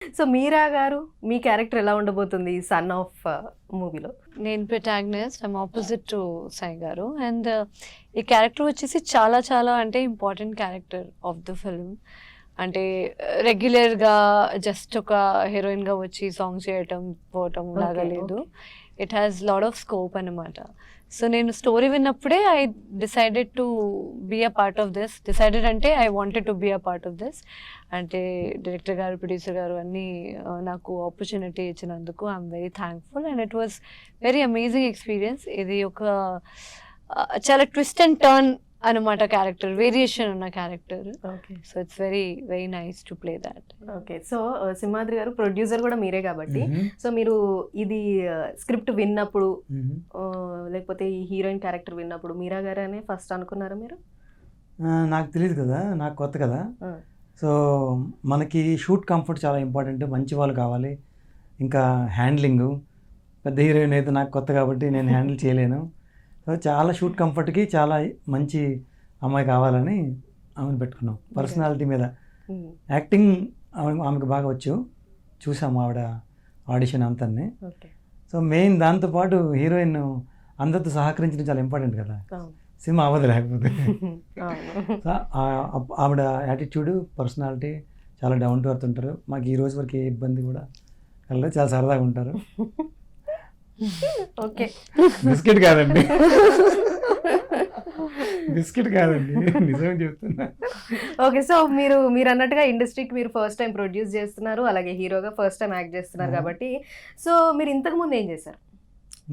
So మీరా గారు మీ character ఎలా ఉండబోతుంది ఈ సన్ ఆఫ్ మూవీలో? నేను protagonist, I'm opposite to Sai గారు. అండ్ ఈ క్యారెక్టర్ వచ్చేసి చాలా చాలా అంటే important character of the film. అంటే రెగ్యులర్గా జస్ట్ ఒక హీరోయిన్గా వచ్చి సాంగ్ చేయటం పోవటం లాగా లేదు. It has lot of scope అనమాట. సో నేను స్టోరీ విన్నప్పుడే I decided to be a part of this. Decided అంటే I wanted to be a part of this. అంటే డైరెక్టర్ గారు, ప్రొడ్యూసర్ గారు అన్నీ నాకు ఆపర్చునిటీ ఇచ్చినందుకు I'm very thankful. And it was very amazing experience. ఇది ఒక చాలా ట్విస్ట్ అండ్ టర్న్ అనమాట క్యారెక్టర్, వేరియేషన్ ఉన్న character. So it's very very nice to play that. Okay. So Simhadri గారు ప్రొడ్యూసర్ కూడా మీరే కాబట్టి, సో మీరు ఇది స్క్రిప్ట్ విన్నప్పుడు లేకపోతే ఈ హీరోయిన్ క్యారెక్టర్ విన్నప్పుడు మీరా గారనే ఫస్ట్ అనుకున్నారా మీరు? నాకు తెలియదు కదా, నాకు కొత్త కదా. సో మనకి షూట్ కంఫర్ట్ చాలా ఇంపార్టెంట్, మంచి వాళ్ళు కావాలి. ఇంకా హ్యాండ్లింగ్, పెద్ద హీరోయిన్ అయితే నాకు కొత్త కాబట్టి నేను హ్యాండిల్ చేయలేను. సో చాలా షూట్ కంఫర్ట్కి చాలా మంచి అమ్మాయి కావాలని ఆమెను పెట్టుకున్నాం. పర్సనాలిటీ మీద యాక్టింగ్ ఆమెకు బాగా వచ్చు, చూసాము ఆవిడ ఆడిషన్ అంతాన్ని. సో మెయిన్ దాంతోపాటు హీరోయిన్ అందరితో సహకరించడం చాలా ఇంపార్టెంట్ కదా, సినిమా అవ్వదు లేకపోతే. సో ఆవిడ యాటిట్యూడ్, పర్సనాలిటీ చాలా డౌన్ టు ఎర్త్ ఉంటారు. మాకు ఈ రోజు వరకు ఏ ఇబ్బంది కూడా కలదు, చాలా సరదాగా ఉంటారు. ఓకే. బిస్కెట్ కాదండి, బిస్కెట్ కాదండి, నిజమే చెప్తున్నా. ఓకే. సో మీరు అన్నట్టుగా ఇండస్ట్రీకి మీరు ఫస్ట్ టైం ప్రొడ్యూస్ చేస్తున్నారు, అలాగే హీరోగా ఫస్ట్ టైం యాక్ట్ చేస్తున్నారు కాబట్టి, సో మీరు ఇంతకుముందు ఏం చేశారు?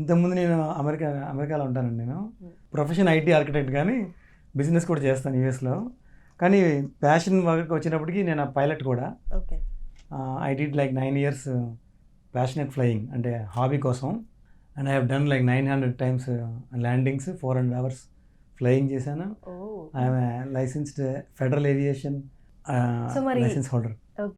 ఇంతకుముందు నేను అమెరికాలో ఉంటానండి. నేను ప్రొఫెషన్ ఐటీ ఆర్కిటెక్ట్, కానీ బిజినెస్ కూడా చేస్తాను యూఎస్లో. కానీ ప్యాషన్ వర్క్ వచ్చినప్పటికీ నేను పైలట్ కూడా. Okay. I did like 9 years passionate flying, అంటే హాబీ కోసం. And I have done like 900 times landings, 400 hours flying చేశాను. I'm licensed federal aviation license holder.